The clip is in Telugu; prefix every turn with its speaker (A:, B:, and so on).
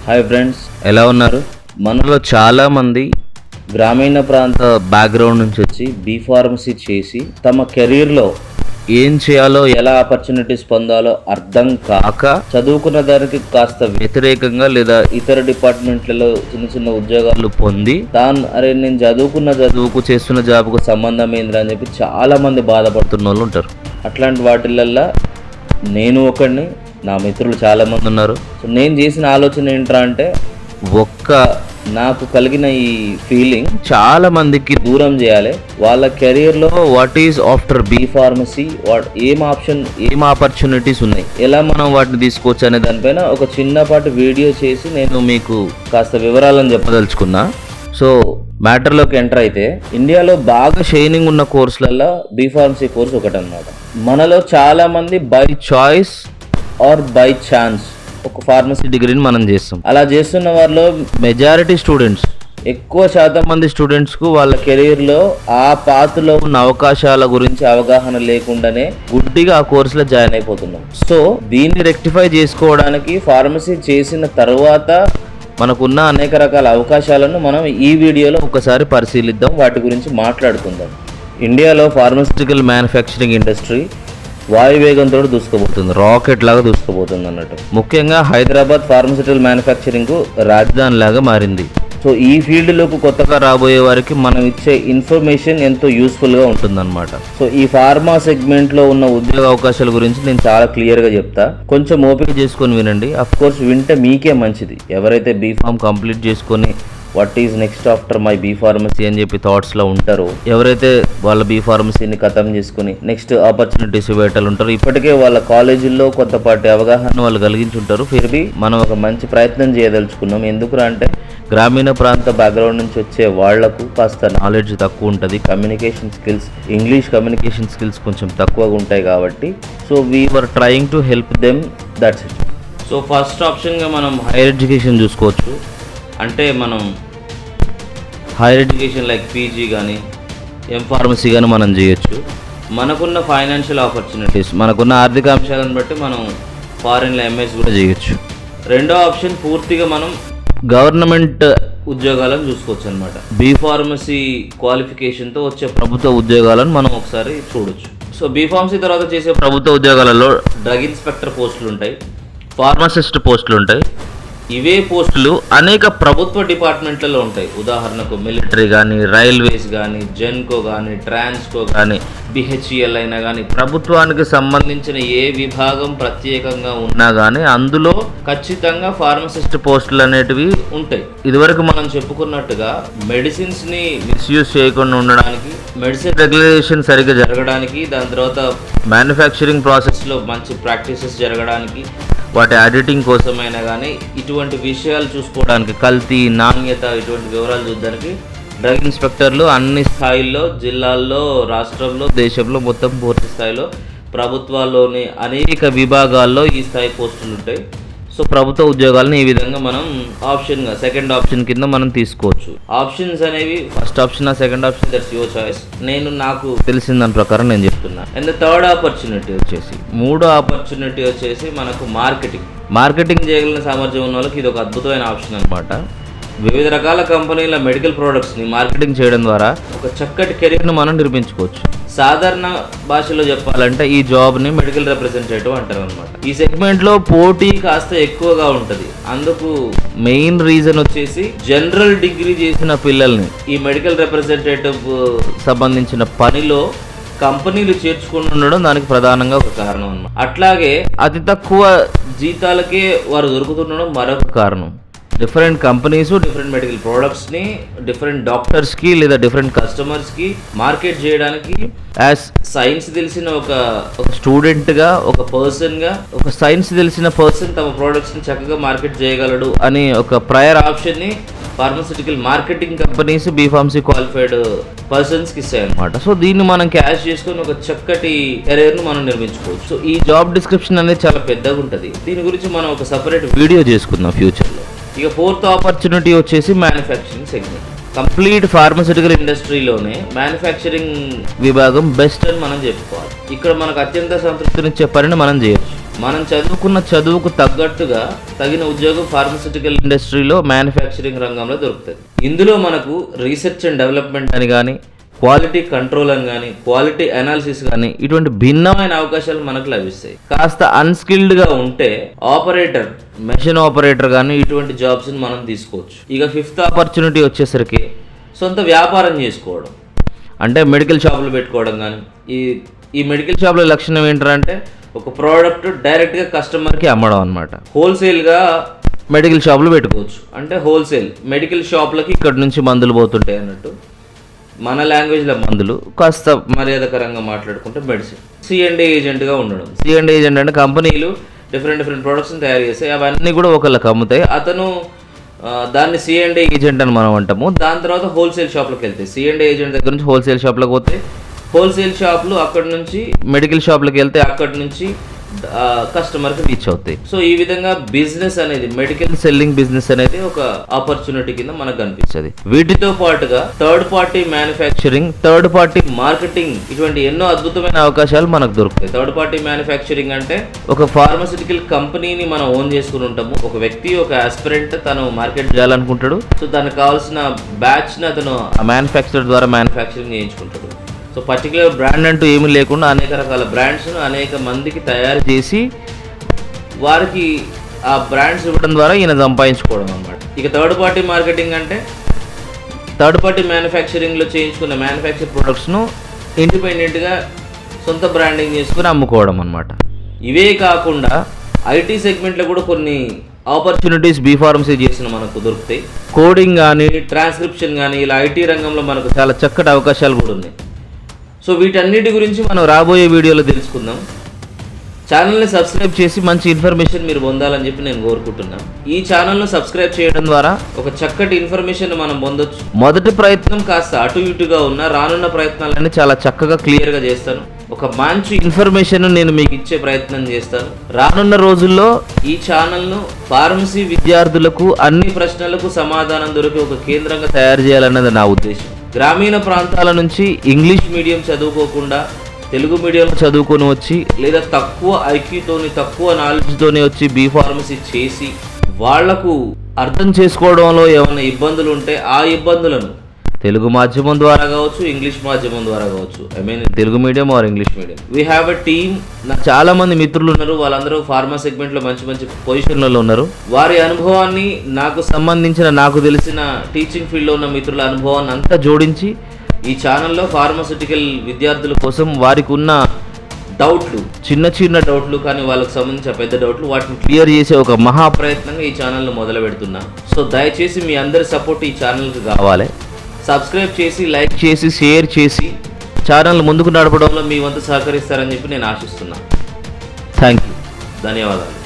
A: హాయ్ ఫ్రెండ్స్, ఎలా ఉన్నారు? మనలో చాలామంది గ్రామీణ ప్రాంత బ్యాక్గ్రౌండ్ నుంచి వచ్చి బీఫార్మసీ చేసి తమ కెరీర్లో ఏం చేయాలో, ఎలా ఆపర్చునిటీస్ పొందాలో అర్థం కాక చదువుకున్న దానికి కాస్త వ్యతిరేకంగా లేదా ఇతర డిపార్ట్మెంట్లలో చిన్న చిన్న ఉద్యోగాలు పొంది నేను చదువుకున్న చదువుకు చేస్తున్న జాబ్కు సంబంధం ఏంద్రా అని చెప్పి చాలా మంది బాధపడుతున్న వాళ్ళు ఉంటారు. అట్లాంటి వాటిలల్లో నేను ఒకడిని, నా మిత్రులు చాలామంది ఉన్నారు. సో నేను చేసిన ఆలోచన ఏంట్రా అంటే, నాకు కలిగిన ఈ ఫీలింగ్ చాలా మందికి దూరం చేయాలి. వాళ్ళ కెరీర్లో what is after B pharmacy, ఏం ఆపర్చునిటీస్ ఉన్నాయి, ఎలా మనం వాటిని తీసుకోవచ్చు అనే దానిపైన ఒక చిన్నపాటి వీడియో చేసి నేను మీకు కాస్త వివరాలను చెప్పదలుచుకున్నా. సో మ్యాటర్లోకి ఎంటర్ అయితే, ఇండియాలో బాగా షైనింగ్ ఉన్న కోర్సులలో బీ ఫార్మసీ కోర్స్ ఒకటి అన్నమాట. మనలో చాలా మంది by choice or by chance ఒక ఫార్మసీ డిగ్రీని మనం చేస్తాం. అలా చేస్తున్న వారిలో మెజారిటీ స్టూడెంట్స్, ఎక్కువ శాతం మంది స్టూడెంట్స్కు వాళ్ళ కెరీర్లో ఆ పాత్రలో ఉన్న అవకాశాల గురించి అవగాహన లేకుండానే గుడ్డిగా ఆ కోర్సులో జాయిన్ అయిపోతున్నాం. సో దీన్ని రెక్టిఫై చేసుకోవడానికి ఫార్మసీ చేసిన తర్వాత మనకున్న అనేక రకాల అవకాశాలను మనం ఈ వీడియోలో ఒకసారి పరిశీలిద్దాం, వాటి గురించి మాట్లాడుకుందాం. ఇండియాలో ఫార్మస్యూటికల్ మ్యానుఫ్యాక్చరింగ్ ఇండస్ట్రీ వాయువేగంతో దూసుకుపోతుంది, రాకెట్ లాగా దూసుకుపోతుంది అన్నట్టు. ముఖ్యంగా హైదరాబాద్ ఫార్మస్యూటికల్ మ్యానుఫ్యాక్చరింగ్ రాజధాని లాగా మారింది. సో ఈ ఫీల్డ్లోకి కొత్తగా రాబోయే వారికి మనం ఇచ్చే ఇన్ఫర్మేషన్ ఎంతో యూస్ఫుల్గా ఉంటుందన్నమాట. సో ఈ ఫార్మా సెగ్మెంట్లో ఉన్న ఉద్యోగ అవకాశాల గురించి నేను చాలా క్లియర్గా చెప్తా, కొంచెం ఓపిక చేసుకొని వినండి. అఫ్ కోర్స్ వింటే మీకే మంచిది. ఎవరైతే బీఫామ్ కంప్లీట్ చేసుకొని what is next after my B pharmacy అని చెప్పి థాట్స్లో ఉంటారో, ఎవరైతే వాళ్ళ బీ ఫార్మసీని ఖతం చేసుకుని నెక్స్ట్ ఆపర్చునిటీస్ వేటలు ఉంటారో, ఇప్పటికే వాళ్ళ కాలేజీల్లో కొంతపాటి అవగాహన వాళ్ళు కలిగించుంటారు. ఫిర్బీ మనం ఒక మంచి ప్రయత్నం చేయదలుచుకున్నాం. ఎందుకురా అంటే, గ్రామీణ ప్రాంత బ్యాక్గ్రౌండ్ నుంచి వచ్చే వాళ్లకు కాస్త నాలెడ్జ్ తక్కువ ఉంటుంది, communication skills, English communication skills కొంచెం తక్కువగా ఉంటాయి కాబట్టి. So we were trying to help them, that's it. So first ఆప్షన్గా మనం హైయర్ ఎడ్యుకేషన్ చూసుకోవచ్చు. అంటే మనం హైయర్ ఎడ్యుకేషన్ లైక్ పీజీ కానీ ఫార్మసీ కానీ మనం చేయొచ్చు. మనకున్న ఫైనాన్షియల్ ఆపర్చునిటీస్, మనకున్న ఆర్థిక అంశాలను బట్టి మనం ఫారిన్లో ఎంఎస్ కూడా చేయొచ్చు. రెండో ఆప్షన్ పూర్తిగా మనం గవర్నమెంట్ ఉద్యోగాలను చూసుకోవచ్చు అనమాట. బీ ఫార్మసీ క్వాలిఫికేషన్తో వచ్చే ప్రభుత్వ ఉద్యోగాలను మనం ఒకసారి చూడొచ్చు. సో బీ ఫార్మసీ తర్వాత చేసే ప్రభుత్వ ఉద్యోగాలలో డ్రగ్ ఇన్స్పెక్టర్ పోస్టులు ఉంటాయి, ఫార్మసిస్ట్ పోస్టులు ఉంటాయి. ఇవే పోస్టులు అనేక ప్రభుత్వ డిపార్ట్మెంట్లలో ఉంటాయి. ఉదాహరణకు మిలిటరీ కానీ, రైల్వేస్ కానీ, జెన్కో కానీ, ట్రాన్స్కో కానీ, బిహెచ్ఈఎల్ అయినా కానీ, ప్రభుత్వానికి సంబంధించిన ఏ విభాగం ప్రత్యేకంగా ఉన్నా కానీ అందులో ఖచ్చితంగా ఫార్మసిస్ట్ పోస్టులు అనేటివి ఉంటాయి. ఇదివరకు మనం చెప్పుకున్నట్టుగా మెడిసిన్స్ని మిస్యూజ్ చేయకుండా ఉండడానికి, మెడిసిన్ రెగ్యులేషన్ సరిగ్గా జరగడానికి, దాని తర్వాత మ్యానుఫ్యాక్చరింగ్ ప్రాసెస్లో మంచి ప్రాక్టీసెస్ జరగడానికి, వాటి ఆడిటింగ్ కోసమైనా కానీ, ఇటువంటి విషయాలు చూసుకోవడానికి, కల్తీ, నాణ్యత, ఇటువంటి వివరాలు చూడడానికి డ్రగ్ ఇన్స్పెక్టర్లు అన్ని స్థాయిల్లో, జిల్లాల్లో, రాష్ట్రంలో, దేశంలో మొత్తం పూర్తి స్థాయిలో ప్రభుత్వాల్లోని అనేక విభాగాల్లో ఈ స్థాయి పోస్టులు ఉంటాయి. సో ప్రభుత్వ ఉద్యోగాలను ఈ విధంగా మనం ఆప్షన్గా, సెకండ్ ఆప్షన్ కింద మనం తీసుకోవచ్చు. ఆప్షన్స్ అనేవి first option, second option, that's your choice. నాకు తెలిసిన దాని ప్రకారం నేను చెప్తున్నా. అండ్ థర్డ్ ఆపర్చునిటీ వచ్చేసి, మూడో ఆపర్చునిటీ వచ్చేసి మనకు మార్కెటింగ్ చేయగలిగిన సామర్థ్యం ఉన్న వాళ్ళకి ఇది ఒక అద్భుతమైన ఆప్షన్ అనమాట. వివిధ రకాల కంపెనీల మెడికల్ ప్రోడక్ట్స్ని మార్కెటింగ్ చేయడం ద్వారా ఒక చక్కటి కెరీర్ను మనం నిర్మించుకోవచ్చు. సాధారణ భాషలో చెప్పాలంటే ఈ జాబ్ని మెడికల్ రిప్రజెంటేటివ్ అంటారు అనమాట. ఈ సెగ్మెంట్లో పోటీ కాస్త ఎక్కువగా ఉంటుంది. అందుకు మెయిన్ రీజన్ వచ్చేసి జనరల్ డిగ్రీ చేసిన పిల్లల్ని ఈ మెడికల్ రిప్రజెంటేటివ్ సంబంధించిన పనిలో కంపెనీలు చేర్చుకుని ఉండడం దానికి ప్రధానంగా ఒక కారణం అన్నమాట. అట్లాగే అతి తక్కువ జీతాలకే వారు దొరుకుతుండడం మరొక కారణం. డిఫరెంట్ కంపెనీస్ డిఫరెంట్ మెడికల్ ప్రోడక్ట్స్ని డిఫరెంట్ డాక్టర్స్కి లేదా డిఫరెంట్ కస్టమర్స్కి మార్కెట్ చేయడానికి, యాజ్ సైన్స్ తెలిసిన ఒక స్టూడెంట్గా, ఒక పర్సన్గా, ఒక సైన్స్ తెలిసిన పర్సన్ తమ ప్రోడక్ట్స్ని చక్కగా మార్కెట్ చేయగలడు అని ఒక ప్రయర్ ఆప్షన్ని pharmaceutical marketing companies B pharmacy qualified పర్సన్స్కి ఇస్తాయి అనమాట. సో దీన్ని మనం క్యాష్ చేసుకొని ఒక చక్కటి కెరీర్ను మనం నిర్మించుకోవచ్చు. సో ఈ జాబ్ డిస్క్రిప్షన్ అనేది చాలా పెద్దగా ఉంటుంది. దీని గురించి మనం ఒక సపరేట్ వీడియో చేసుకుందాం ఫ్యూచర్లో. ఇక ఫోర్త్ ఆపర్చునిటీ వచ్చేసి మ్యానుఫ్యాక్చరింగ్ సెగ్మెంట్. కంప్లీట్ ఫార్మస్యూటికల్ ఇండస్ట్రీలోనే మ్యానుఫ్యాక్చరింగ్ విభాగం బెస్ట్ అని మనం చెప్పుకోవాలి. ఇక్కడ మనకు అత్యంత సంతృప్తినిచ్చే పనిని మనం చేయొచ్చు. మనం చదువుకున్న చదువుకు తగ్గట్టుగా తగిన ఉద్యోగం ఫార్మస్యూటికల్ ఇండస్ట్రీలో మ్యానుఫ్యాక్చరింగ్ రంగంలో దొరుకుతుంది. ఇందులో మనకు రీసెర్చ్ అండ్ డెవలప్మెంట్ అని కానీ, క్వాలిటీ కంట్రోల్ అని కానీ, క్వాలిటీ అనాలిసిస్ కానీ ఇటువంటి భిన్నమైన అవకాశాలు మనకు లభిస్తాయి. కాస్త అన్స్కిల్డ్గా ఉంటే ఆపరేటర్, మెషిన్ ఆపరేటర్ కానీ ఇటువంటి జాబ్స్ని మనం తీసుకోవచ్చు. ఇక 5th ఆపర్చునిటీ వచ్చేసరికి సొంత వ్యాపారం చేసుకోవడం, అంటే మెడికల్ షాపులు పెట్టుకోవడం కానీ. ఈ మెడికల్ షాపుల లక్షణం ఏంటంటే ఒక ప్రోడక్ట్ డైరెక్ట్గా కస్టమర్కి అమ్మడం అనమాట. హోల్సేల్గా మెడికల్ షాపులు పెట్టుకోవచ్చు, అంటే హోల్సేల్ మెడికల్ షాపులకి ఇక్కడ నుంచి మందులు పోతుంటాయి అన్నట్టు. మన లాంగ్వేజ్లో మందులు, కాస్త మర్యాదకరంగా మాట్లాడుకుంటే మెడిసిన్. C&A ఏజెంట్గా ఉండడం. C&A ఏజెంట్ అంటే కంపెనీలు డిఫరెంట్ ప్రొడక్ట్స్ని తయారు చేస్తాయి, అవన్నీ కూడా ఒకళ్ళకి అమ్ముతాయి. అతను దాన్ని C&A ఏజెంట్ అని మనం అంటాము. దాని తర్వాత హోల్సేల్ షాప్లోకి వెళ్తాయి. C&A ఏజెంట్ దగ్గర నుంచి హోల్సేల్ షాప్లోకి పోతే, హోల్సేల్ షాపులు అక్కడి నుంచి మెడికల్ షాప్లోకి వెళ్తే అక్కడి నుంచి కస్టమర్కి రీచ్ అవుతాయి. సో ఈ విధంగా బిజినెస్ అనేది, మెడికల్ సెల్లింగ్ బిజినెస్ అనేది ఒక ఆపర్చునిటీ కింద మనకు కనిపిస్తుంది. వీటితో పాటుగా third party manufacturing, third party marketing, ఇటువంటి ఎన్నో అద్భుతమైన అవకాశాలు మనకు దొరుకుతాయి. థర్డ్ పార్టీ మ్యానుఫ్యాక్చరింగ్ అంటే ఒక ఫార్మస్యూటికల్ కంపెనీని మనం ఓన్ చేసుకుని ఉంటాము. ఒక వ్యక్తి, ఒక ఆస్పిరెంట్ తను మార్కెట్ చేయాలనుకుంటాడు. సో దానికి కావాల్సిన బ్యాచ్ని అతను ఆ మ్యానుఫ్యాక్చరర్ ద్వారా మ్యానుఫ్యాక్చరింగ్ చేయించుకుంటాడు. సో పర్టికులర్ బ్రాండ్ అంటూ ఏమీ లేకుండా అనేక రకాల బ్రాండ్స్ను అనేక మందికి తయారు చేసి వారికి ఆ బ్రాండ్స్ ఇవ్వడం ద్వారా ఈయన సంపాదించుకోవడం అన్నమాట. ఇక థర్డ్ పార్టీ మార్కెటింగ్ అంటే థర్డ్ పార్టీ మ్యానుఫ్యాక్చరింగ్లో చేయించుకున్న మ్యానుఫ్యాక్చర్ ప్రొడక్ట్స్ను ఇండిపెండెంట్గా సొంత బ్రాండింగ్ చేసుకుని అమ్ముకోవడం అన్నమాట. ఇవే కాకుండా ఐటీ సెగ్మెంట్లో కూడా కొన్ని ఆపర్చునిటీస్ బీఫార్మసీ చేసిన మనకు దొరుకుతాయి. కోడింగ్ కానీ, ట్రాన్స్క్రిప్షన్ కానీ, ఇలా ఐటీ రంగంలో మనకు చాలా చక్కటి అవకాశాలు కూడా ఉన్నాయి. సో వీటన్నిటి గురించి మనం రాబోయే వీడియోలో తెలుసుకుందాం. ఛానల్ని సబ్స్క్రైబ్ చేసి మంచి ఇన్ఫర్మేషన్ మీరు పొందాలని చెప్పి నేను కోరుకుంటున్నాను. ఈ ఛానల్ను సబ్స్క్రైబ్ చేయడం ద్వారా ఒక చక్కటి ఇన్ఫర్మేషన్ మనం పొందొచ్చు. మొదటి ప్రయత్నం కాస్త అటు ఇటుగా ఉన్న, రానున్న ప్రయత్నాలన్నీ చాలా చక్కగా క్లియర్గా చేస్తాను. ఒక మంచి ఇన్ఫర్మేషన్ నేను మీకు ఇచ్చే ప్రయత్నం చేస్తాను. రానున్న రోజుల్లో ఈ ఛానల్ను ఫార్మసీ విద్యార్థులకు అన్ని ప్రశ్నలకు సమాధానం దొరికే ఒక కేంద్రంగా తయారు చేయాలన్నది నా ఉద్దేశం. గ్రామీణ ప్రాంతాల నుంచి ఇంగ్లీష్ మీడియం చదువుకోకుండా తెలుగు మీడియంలో చదువుకొని వచ్చి, లేదా తక్కువ ఐక్యూతోని, తక్కువ నాలెడ్జ్తోని వచ్చి బీఫార్మసీ చేసి వాళ్లకు అర్థం చేసుకోవడంలో ఏమైనా ఇబ్బందులు ఉంటే ఆ ఇబ్బందులను తెలుగు మాధ్యమం ద్వారా కావచ్చు, ఇంగ్లీష్ మాధ్యమం ద్వారా కావచ్చు, Telugu medium are English medium, we have a team. నాకు చాలా మంది మిత్రులు ఉన్నారు, వాళ్ళందరూ ఫార్మా సెగ్మెంట్లో మంచి పొజిషన్లలో ఉన్నారు. వారి అనుభవాన్ని, నాకు సంబంధించిన, నాకు తెలిసిన టీచింగ్ ఫీల్డ్లో ఉన్న మిత్రుల అనుభవాన్ని అంతా జోడించి ఈ ఛానల్లో ఫార్మాస్యూటికల్ విద్యార్థుల కోసం వారికి ఉన్న డౌట్లు, చిన్న డౌట్లు, కానీ వాళ్ళకి సంబంధించిన పెద్ద డౌట్లు, వాటిని క్లియర్ చేసే ఒక మహాప్రయత్నంగా ఈ ఛానల్ను మొదలు పెడుతున్నా. సో దయచేసి మీ అందరి సపోర్ట్ ఈ ఛానల్కి కావాలి. సబ్స్క్రైబ్ చేసి, లైక్ చేసి, షేర్ చేసి ఛానల్ ముందుకు నడపడంలో మీ వంతు సహకరిస్తారని చెప్పి నేను ఆశిస్తున్నాను. థ్యాంక్ యూ, ధన్యవాదాలు.